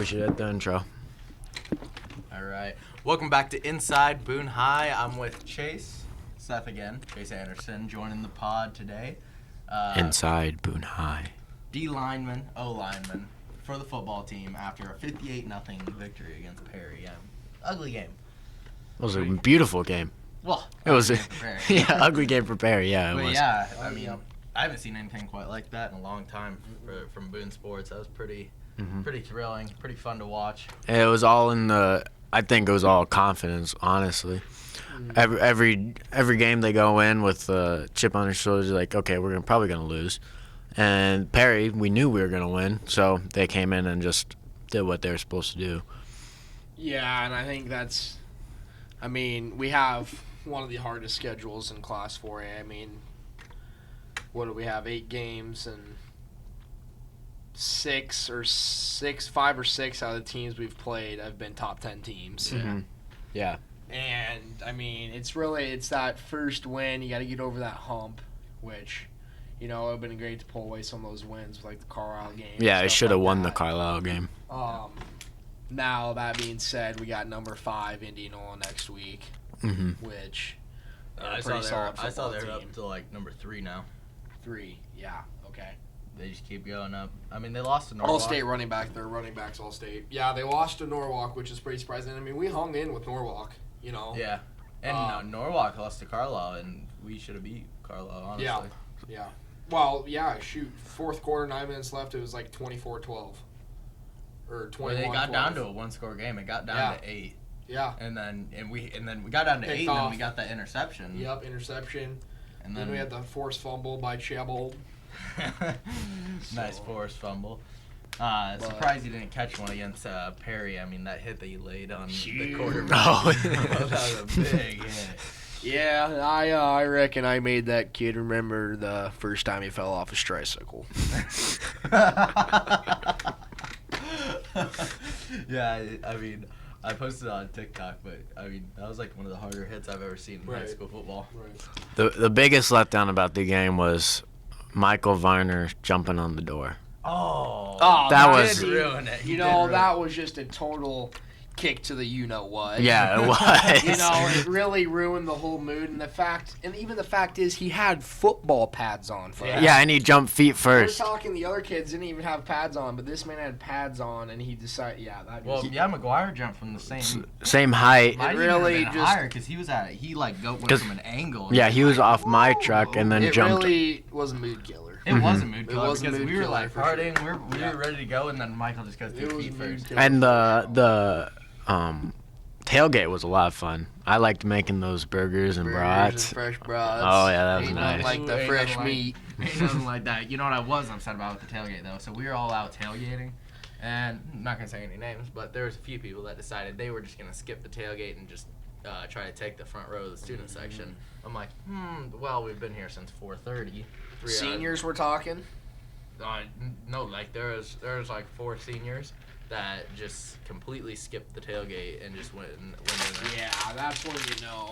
we should hit the intro. All right. Welcome back to Inside Boone High. I'm with Seth again, Chase Anderson, joining the pod today. Inside Boone High. D lineman, O lineman for the football team after a 58-0 victory against Perry. Yeah, ugly game. It was a beautiful game. Well, it was a ugly game for Perry. Yeah, it but was. Yeah, I mean, I haven't seen anything quite like that in a long time from Boone Sports. That was pretty thrilling, pretty fun to watch. It was all I think it was all confidence, honestly. Every game they go in with a chip on their shoulders, like, okay, we're probably gonna lose. And Perry, we knew we were gonna win, so they came in and just did what they were supposed to do. Yeah, and I think we have one of the hardest schedules in Class 4A. I mean, what do we have? 8 games, and 5 or 6 out of the teams we've played have been top 10 teams. Mm-hmm. Yeah. And I mean, it's that first win. You got to get over that hump, which, it would have been great to pull away some of those wins, like the Carlisle game. Yeah, I should have won the Carlisle game. Now that being said, we got number 5 Indianola next week, which I saw they're up to like number 3 now. 3, yeah, okay. They just keep going up. I mean, they lost to Norwalk. All-state running back. Their running backs all-state. Yeah, they lost to Norwalk, which is pretty surprising. I mean, we hung in with Norwalk, Yeah. And Norwalk lost to Carlisle, and we should have beat Carlisle, honestly. Yeah. Well, yeah, shoot. Fourth quarter, 9 minutes left. It was like 24-12. Or 21-12. Well, they got down to a one-score game. It got down to 8. Yeah. And then we got down to 8, and then we got that interception. Yep, interception. And then we had the forced fumble by Chabot. Nice forced fumble. Surprised he didn't catch one against Perry. I mean, that hit that he laid on the quarterback. Oh, that was a big hit. Yeah, I reckon I made that kid remember the first time he fell off his tricycle. Yeah, I mean, I posted it on TikTok, but I mean, that was like one of the harder hits I've ever seen in high school football. Right. The biggest letdown about the game was Michael Varner jumping on the door. Oh, that was ruin it. That was just a total kick to the you-know-what. Yeah, it was. It really ruined the whole mood, and the fact is he had football pads on first. Yeah, and he jumped feet first. We're talking the other kids didn't even have pads on, but this man had pads on, and he decided, McGuire jumped from the same height. Might really just higher because he went from an angle. Yeah, he was off my truck and then jumped. It really was a mood killer. It was a mood killer because we were like partying, we were ready to go, and then Michael just goes 2 feet first. And the tailgate was a lot of fun. I liked making those burgers and brats. Fresh brats. Oh yeah, that was nice. Like the fresh meat. Ain't nothing like that. You know what I was upset about with the tailgate though? So we were all out tailgating, and I'm not gonna say any names, but there was a few people that decided they were just gonna skip the tailgate and just try to take the front row of the student section. I'm like, well, we've been here since 4:30. Seniors we're talking? No, like there was like 4 seniors that just completely skipped the tailgate and just went in there. Yeah, that's when you know.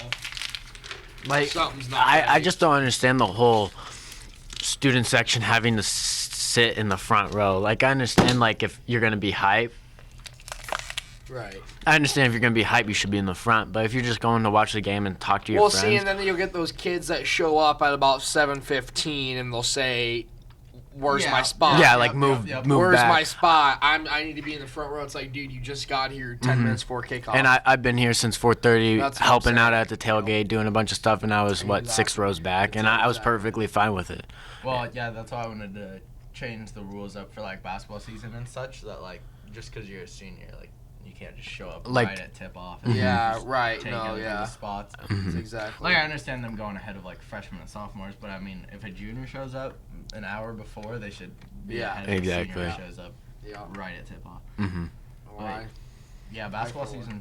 Like, something's not I right. just don't understand the whole student section having to sit in the front row. Like, I understand, like, if you're going to be hype. Right. I understand if you're going to be hype, you should be in the front. But if you're just going to watch the game and talk to your friends. Well, see, and then you'll get those kids that show up at about 7:15 and they'll say, where's my spot? Yeah, like move where's back. my spot? I need to be in the front row. It's like, dude, you just got here 10 minutes before kickoff. And I've been here since 4:30, That's what helping I'm out saying. at the tailgate, doing a bunch of stuff, and I was, 6 rows back, and I was perfectly fine with it. Well, yeah, that's why I wanted to change the rules up for, like, basketball season and such, that, like, just because you're a senior, like, you can't just show up Like- right at tip-off. Yeah, just right. take No, other yeah. people's spots. Exactly. Like, I understand them going ahead of, like, freshmen and sophomores, but, I mean, if a junior shows up an hour before, they should be ahead of the senior who shows up right at tip-off. Mm-hmm. Why? Yeah, basketball season,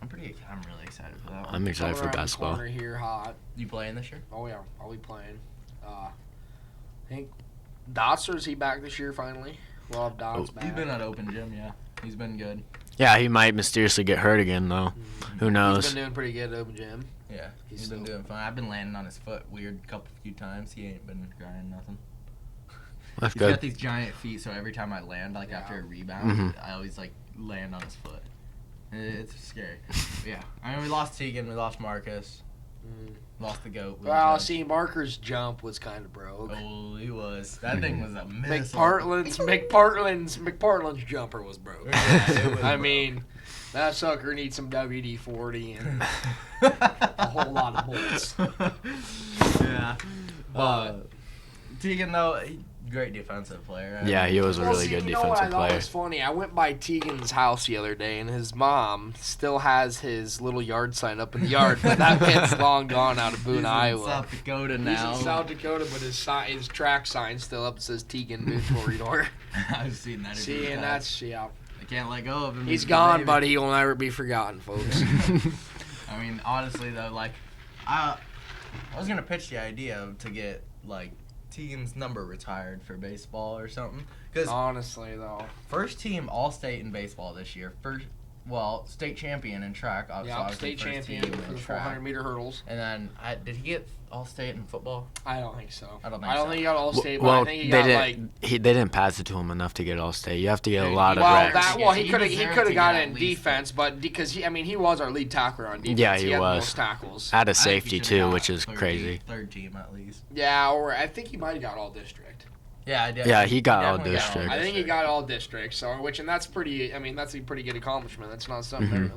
I'm really excited for that one. I'm excited for Around the basketball. corner here, hot. You playing this year? Oh yeah, I'll be playing. I think Dotster's he back this year finally. We'll have Dots back. He's been at open gym, yeah. He's been good. Yeah, he might mysteriously get hurt again, though. Who knows? He's been doing pretty good at open gym. Yeah, he's been doing fine. I've been landing on his foot weird few times. He ain't been grinding nothing. That's He's good. got these giant feet, so every time I land, like after a rebound, I always like land on his foot. It's scary. Yeah. I mean, we lost Tegan. We lost Marcus. Lost the GOAT. Well, see, Marker's jump was kind of broke. Oh, he was. That thing was a missile. McPartland's jumper was broke. Yeah, I mean, that sucker needs some WD-40 and a whole lot of bolts. Yeah. Tegan, though, great defensive player. Yeah, he was a really good you know what defensive I thought player. was funny? I went by Tegan's house the other day, and his mom still has his little yard sign up in the yard, but that man's long gone out of Boone, He's Iowa. in South Dakota now. He's in South Dakota, but his track sign's still up. It says Tegan Boone Corridor. I've seen that. See, and that's, yeah. I can't let go of him. He's gone, but he will never be forgotten, folks. I mean, honestly, though, like, I was going to pitch the idea to get, like, Tegan's number retired for baseball or something. Because honestly, though. First team All-State in baseball this year. State champion in track. Yeah, state champion for the 400-meter hurdles. And then, did he get All-State in football? I don't think so. I don't think he got All-State, but Well, I think he got, they didn't pass it to him enough to get All-State. You have to get a lot of reps. He could have got it in defense, but because he was our lead tackler on defense. Yeah, he had was. The most tackles. Out of safety too, which is crazy. Third team at least. Yeah, or I think he might have got all district. Yeah, I did. Yeah, he got all district. I think he got all district. So, and that's pretty. I mean, that's a pretty good accomplishment. That's not something.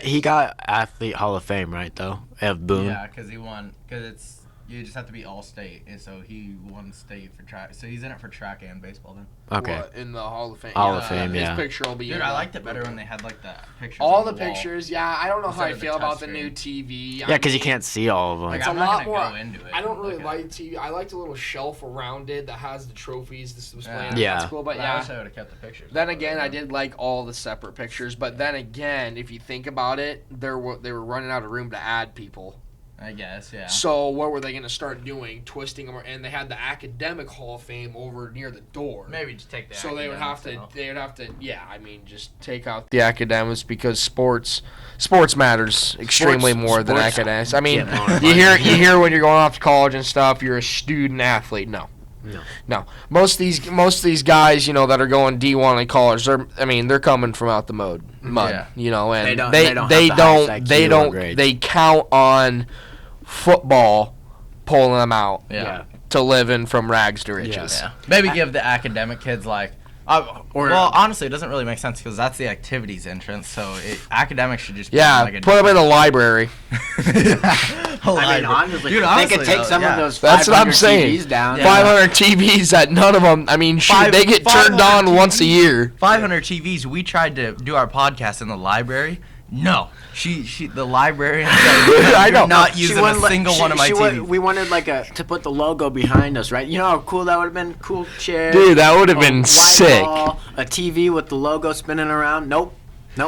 He got Athlete Hall of Fame, right? Though of Boone. Yeah, because he won. Because you just have to be all state, and so he won state for track. So he's in it for track and baseball then. Okay. What, in the Hall of Fame. Hall of Fame, yeah. His picture will be. Dude, I liked it better when they had like the pictures. All on the wall. pictures, yeah. I don't know how I Instead of the feel about the touchscreen. new TV. Yeah, because you can't see all of them. It's I'm a not lot gonna more. go into it I don't really and like TV. I like the little shelf around it that has the trophies. This was playing. Yeah. That's cool, but I yeah. wish I would have kept the pictures. Then again, I did like all the separate pictures. But then again, if you think about it, they were running out of room to add people. I guess, yeah. So what were they going to start doing? Twisting them, and they had the academic Hall of Fame over near the door. Maybe just take that. So they would have to. Yeah, I mean, just take out the academics because sports matters extremely more than academics. I mean, you hear when you're going off to college and stuff, you're a student athlete. No. Most of these guys, that are going D1 in college, they're coming from out the mud. Yeah. And they they count on football pulling them out. Yeah. To live in from rags to riches. Yeah. Maybe give the academic kids well, honestly, it doesn't really make sense because that's the activities entrance. So academics should just be put them in the library. Honestly, Dude, they could take some of those. That's what I'm saying. TVs down. 500 TVs that none of them. I mean, they get turned on once a year. 500 TVs. We tried to do our podcast in the library. No, the librarian said, I know. You're not using a single one of my TVs. We wanted to put the logo behind us, right? You know how cool that would have been? Cool chair. Dude, that would have been sick. Wall, a TV with the logo spinning around. Nope.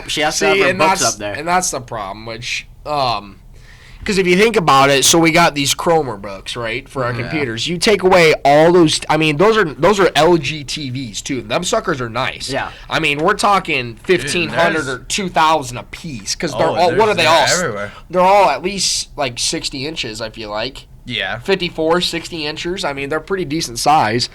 She has to have her books up there. And that's the problem, which, because if you think about it, so we got these Chromer books, right, for our computers. You take away all those. I mean, those are LG TVs too. Them suckers are nice. Yeah. I mean, we're talking 1,500 or 2,000 a piece because they're all. What are they all? Everywhere. They're all at least like 60 inches. I feel like. Yeah. 54, 60 inches. I mean, they're pretty decent size.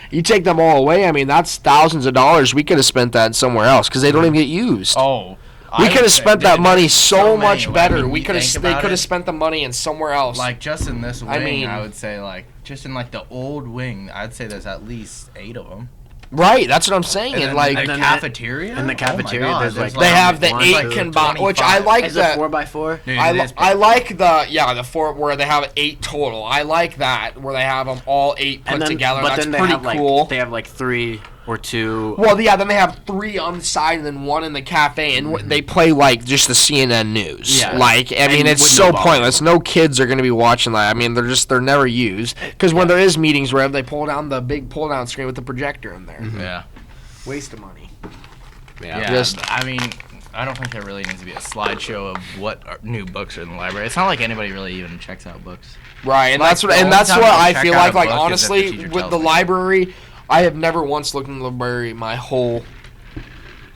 You take them all away. I mean, that's thousands of dollars. We could have spent that somewhere else because they don't even get used. Oh. We could have spent that money so much better. I mean, They could have spent the money in somewhere else. Like just in this wing, I mean- I would say just in the old wing, I'd say there's at least 8 of them. Right, that's what I'm saying. And the cafeteria. In the cafeteria, there's like they have the 8 8 combined, which I like. Is it 4x4? Dude, I like the 4 where they have 8 total. I like that where they have them all 8 put together. That's pretty cool. They have like 3 or 2. Well, yeah, then they have 3 on the side and then 1 in the cafe, and they play like just the CNN news. Yeah. I mean, it's so pointless. No kids are going to be watching that. I mean, they're never used because when there is meetings where they pull down the big pull down screen with the projector in there. Mm-hmm. Yeah. Waste of money. Yeah. I mean, I don't think there really needs to be a slideshow of what new books are in the library. It's not like anybody really even checks out books. Right, and Like, that's what the only time I I feel check out like. a book is if the Honestly, teacher with tells the me. library, I have never once looked in the library my whole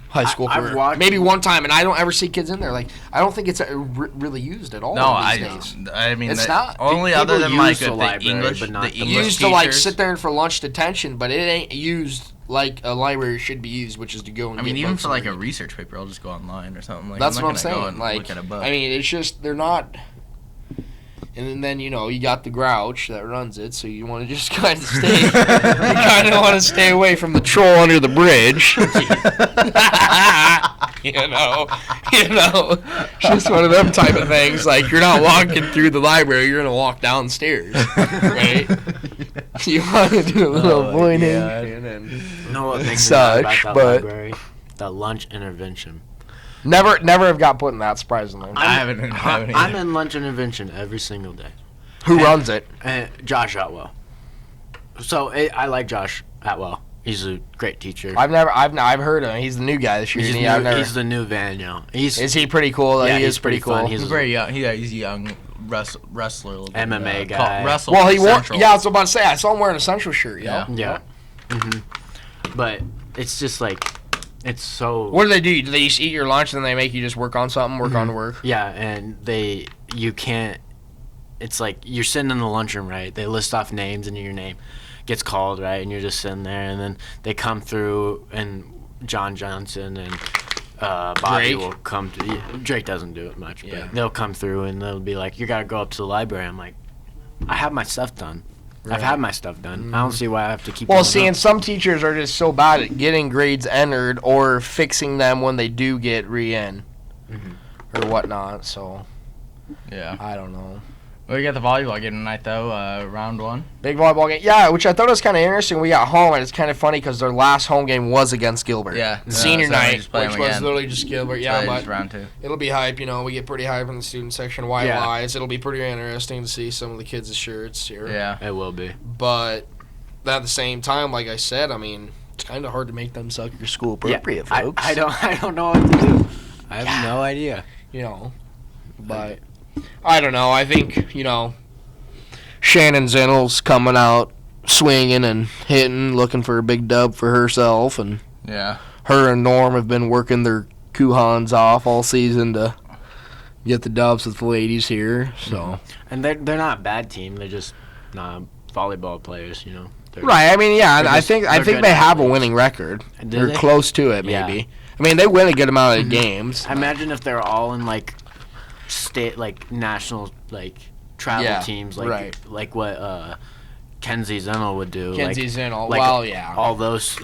high school I've career. walked- Maybe one time, and I don't ever see kids in there. Like, I don't think it's really used at all. No, these days. I mean, It's not. only People other than use the the library, English, but not the the English Used to like teachers. sit there and for lunch detention, but it ain't used like a library should be used, which is to go and get even books for like and a read. research paper, I'll just go online or something. Like, That's I'm what not I'm gonna go saying. and Like, look at a book. I mean, it's just they're not. And then you got the grouch that runs it, so you want to just kind of stay. You kind of want to stay away from the troll under the bridge. Just one of them type of things. Like, you're not walking through the library, you're gonna walk downstairs, right? You want to do a little pointing and You know what makes such, me mad about that but library? The lunch intervention. never have got put in that, surprisingly. I'm in lunch intervention every single day. Who runs it? And Josh Atwell. So I like Josh Atwell. He's a great teacher. I've heard of him. He's the new guy this year. He's the new Vaniel. Is he pretty cool? Yeah, he is he's pretty cool. fun. He's very young. He's a young wrestler. MMA guy. Well, he wore. Yeah, I was about to say. I saw him wearing a Central shirt. Yeah. Yeah. But it's just like, it's so. What do they do? Do they just eat your lunch and then they make you just work on something, on work? Yeah, and you can't. It's like you're sitting in the lunchroom, right? They list off names and your name gets called, right? And you're just sitting there, and then they come through, and John Johnson and Bobby Drake? will come to. Drake doesn't do it much, Yeah. but they'll come through and they'll be like, "You gotta go up to the library." I'm like, "I have my stuff done. I've had my stuff done. I don't see why I have to keep." Well, going see, up." and some teachers are just so bad at getting grades entered or fixing them when they do get re-in or whatnot. So Yeah. I don't know. We got the volleyball game tonight, though. Round 1. Big volleyball game. Yeah, which I thought was kind of interesting. We got home, and it's kind of funny because their last home game was against Gilbert. Yeah. Senior So they night, just play which them was again. literally just Gilbert. Yeah, Play but just round 2. it'll be hype. We get pretty hype in the student section. White lies. It'll be pretty interesting to see some of the kids' shirts here. Yeah. It will be. But at the same time, like I said, I mean, it's kind of hard to make them suck your school appropriate, folks. I don't know what to do. I have no idea. But I don't know. I think, Shannon Zinnel's coming out swinging and hitting, looking for a big dub for herself, and Yeah. her and Norm have been working their coupons off all season to get the dubs with the ladies here. So And they're not a bad team. They're just not volleyball players, They're- right. I mean, yeah. They're I just- think they're good they have a athletes. winning record. Do They're they? close to it, Yeah. maybe. I mean, they win a good amount of games. I imagine if they're all in state national travel teams right. like what Kenzie Zinnel would do. Kenzie Zinnel. like Well, yeah. All those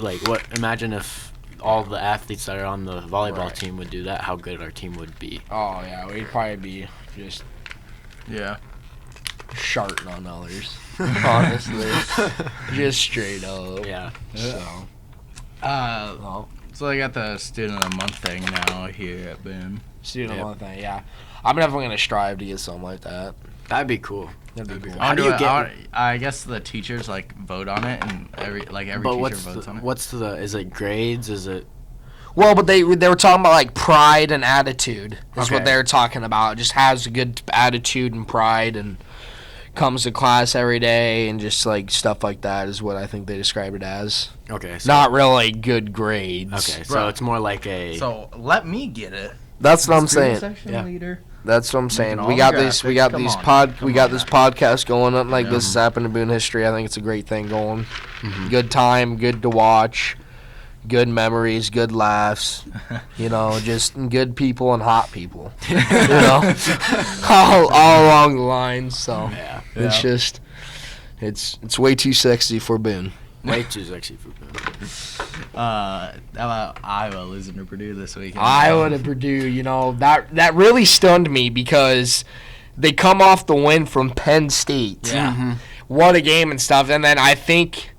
imagine if all the athletes that are on the volleyball Right. team would do that, how good our team would be. Oh yeah, we'd probably be just Yeah. sharting on others. Honestly, just straight up. Yeah. So. So they got the student of the month thing now here at Boone. Student Yep. one thing, yeah. I'm definitely gonna strive to get something like that. That'd be cool. That'd be cool. How do you get? I guess the teachers vote on it, and every But teacher votes on it. is it grades? Is it? Well, but they were talking about pride and attitude. Is what Okay. they were talking about. Just has a good attitude and pride and comes to class every day and just stuff like that is what I think they described it as. Okay. So, Not really good grades. Okay. So Bro. it's more like a. So let me get it. That's what I'm saying. Section Yeah. leader. That's what I'm saying. all We the got graphics. we got Come these on. we got this podcast going up Yeah. this has happened in Boone history. I think it's a great thing going. Good time, good to watch, good memories, good laughs. Just good people and hot people. all along the lines. So Yeah. it's just it's way too sexy for Boone. Way too sexy for Boone. How about Iowa losing to Purdue this weekend? Iowa to Purdue, that really stunned me because they come off the win from Penn State. Yeah. What a game and stuff. And then I think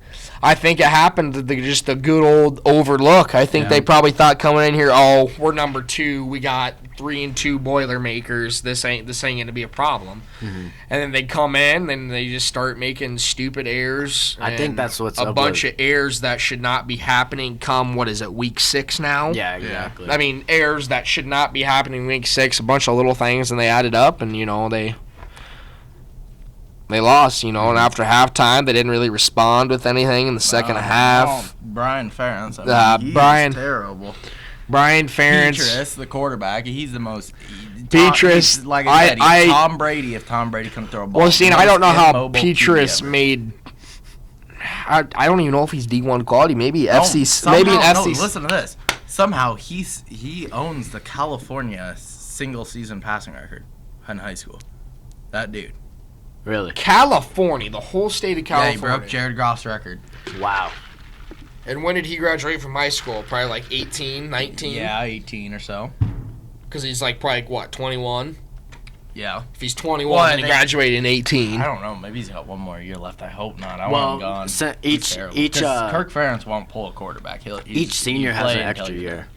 it happened just the good old overlook. I think Yeah. they probably thought coming in here, oh, we're number 2. We got 3-2 Boilermakers. This ain't going to be a problem. And then they come in and they just start making stupid errors. I think and that's what's a up bunch with- of errors that should not be happening. Come week 6 now? Yeah. Exactly. I mean, errors that should not be happening week 6, a bunch of little things, and they added up, and, they lost, and after halftime, they didn't really respond with anything in the second half. Brian Ferentz. He's Brian- terrible. Brian Ferentz. Petrus, the quarterback, he's the most. Petrus, he's, like I said, he's I- Tom Brady if Tom Brady can throw a ball. Well, see, and I don't know Most how immobile Petrus QB ever. made. I don't even know if he's D1 quality. Maybe No, FC. Maybe an somehow- FC. No, listen to this. Somehow he owns the California single season passing record in high school. That dude. Really? California, the whole state of California. Yeah, he broke Jared Goff's record. Wow. And when did he graduate from high school? Probably like 18, 19? Yeah, 18 or so. Because he's like probably, what, 21? Yeah. If he's 21, Well, then he graduated in 18. I don't know. Maybe he's got one more year left. I hope not. I want him gone. Each 'Cause Kirk Ferentz won't pull a quarterback. Each senior has an extra year.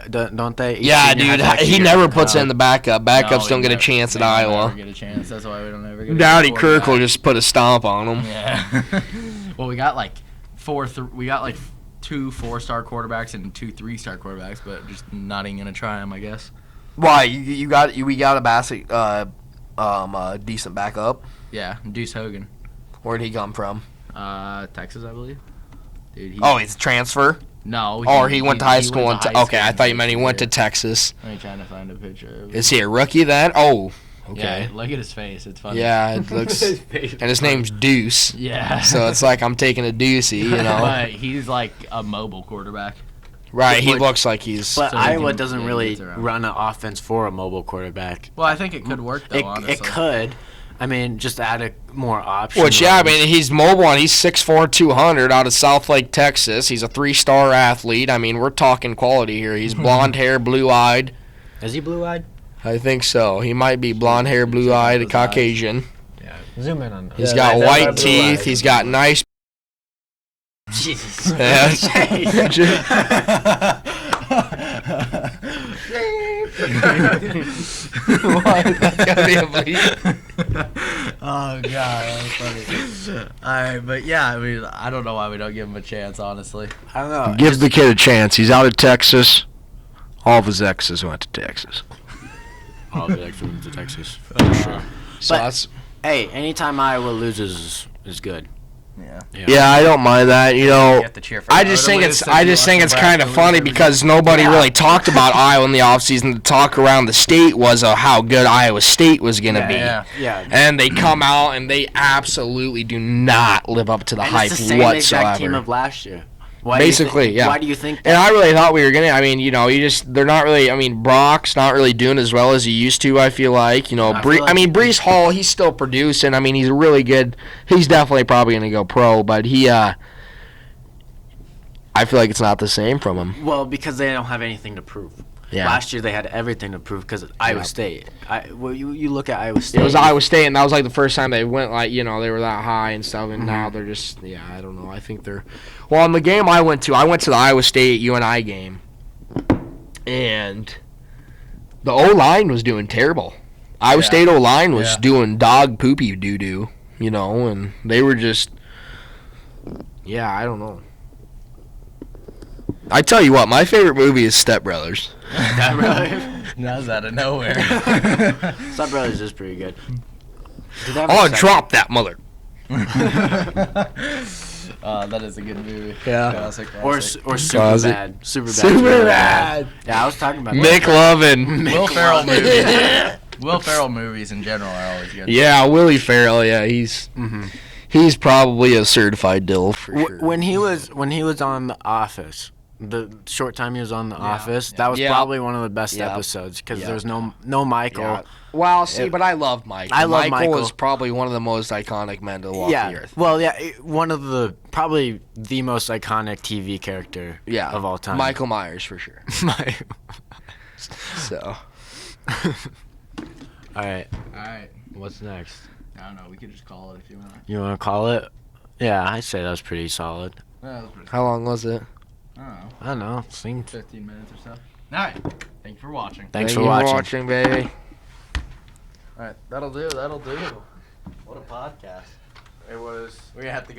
Don't they? Yeah, dude. He never puts in the backup. Backups don't get a chance at Iowa. Never get a chance. That's why we don't ever get a Dowdy chance. Kirk will just put a stomp on him. Yeah. Well, we got like two 4-star quarterbacks and two 3-star quarterbacks, but just not even gonna try them, I guess. Why? We got a decent backup. Yeah, Deuce Hogan. Where'd he come from? Texas, I believe. Dude, He's a transfer? No. Or he went to high school. Okay, I thought you meant he went to Texas. I'm trying to find a picture. Is he a rookie then? Oh, okay. Yeah, look at his face. It's funny. Yeah, it looks. And his name's Deuce. Yeah. So it's like I'm taking a deucey, you know. But he's like a mobile quarterback. Right, he looks like he's. But So Iowa he doesn't gets really around. run an offense for a mobile quarterback. Well, I think it could work though. Honestly, It could. I mean, just add more options. Which, yeah, I mean, he's mobile and he's 6'4", 200 out of Southlake, Texas. He's a 3-star athlete. I mean, we're talking quality here. He's blonde hair, blue-eyed. Is he blue-eyed? I think so. He might be blonde hair, blue-eyed, a Caucasian. Yeah. Zoom in on that. He's got white teeth. He's got nice. Jesus. That's gotta be a bleep. Oh god, that's funny. Alright, but yeah, I mean, I don't know why we don't give him a chance, honestly. I don't know. Give the kid a chance. He's out of Texas. All of his exes went to Texas. All the extra to Texas. For sure. So But- that's. Hey, anytime Iowa loses is good. Yeah. Yeah, I don't mind that. You know, You have to cheer for I Iowa just to think lose, it's so I you just watch think the it's Nebraska kind of lose funny every because year. nobody really talked about Iowa in the offseason. The talk around the state was how good Iowa State was going to be. Yeah. Yeah. And they come out and they absolutely do not live up to the And hype it's the same whatsoever. exact team of last year. Basically, yeah. Why do you think that? And I really thought we were gonna. I mean, you know, they're not really. I mean, Brock's not really doing as well as he used to. I feel like, you know, I feel like- Brees Hall, he's still producing. I mean, he's really good. He's definitely probably gonna go pro, but I feel like it's not the same from him. Well, because they don't have anything to prove. Yeah. Last year they had everything to prove because Iowa State. You look at Iowa State. It was Iowa State, and that was like the first time they went like, you know, they were that high and stuff, and now they're just, yeah, I don't know. I think they're, well, in the game I went to the Iowa State UNI game, and the O-line was doing terrible. Iowa State O-line was doing dog poopy doo-doo, you know, and they were just, yeah, I don't know. I tell you what, my favorite movie is Step Brothers. That really? That was out of nowhere. Step Brothers is pretty good. Did they have a second? Drop that mother. That is a good movie. Yeah. Classic. Or Super Classic. Bad. Super Bad. Super bad. Yeah, I was talking about Mick Lovin. Will Ferrell movies. Will Ferrell movies in general are always good. Yeah, Willie Farrell. Yeah, he's probably a certified dill for sure. When he was on The Office, the short time he was on The Office, that was probably one of the best episodes because there was no Michael. Yeah. Well, see, but I love Michael. I love Michael. is probably one of the most iconic men to walk the earth. Well, yeah, one of probably the most iconic TV character of all time. Michael Myers for sure. So. All right. Alright. What's next? I don't know. We could just call it if you want. You want to call it? Yeah, I'd say that was pretty solid. That was pretty How long was it? I don't know. Seemed. 15 minutes or so. Alright. Thank you for watching. Thanks Thank for you watching. baby. Alright. That'll do. What a podcast. It was. We have to go.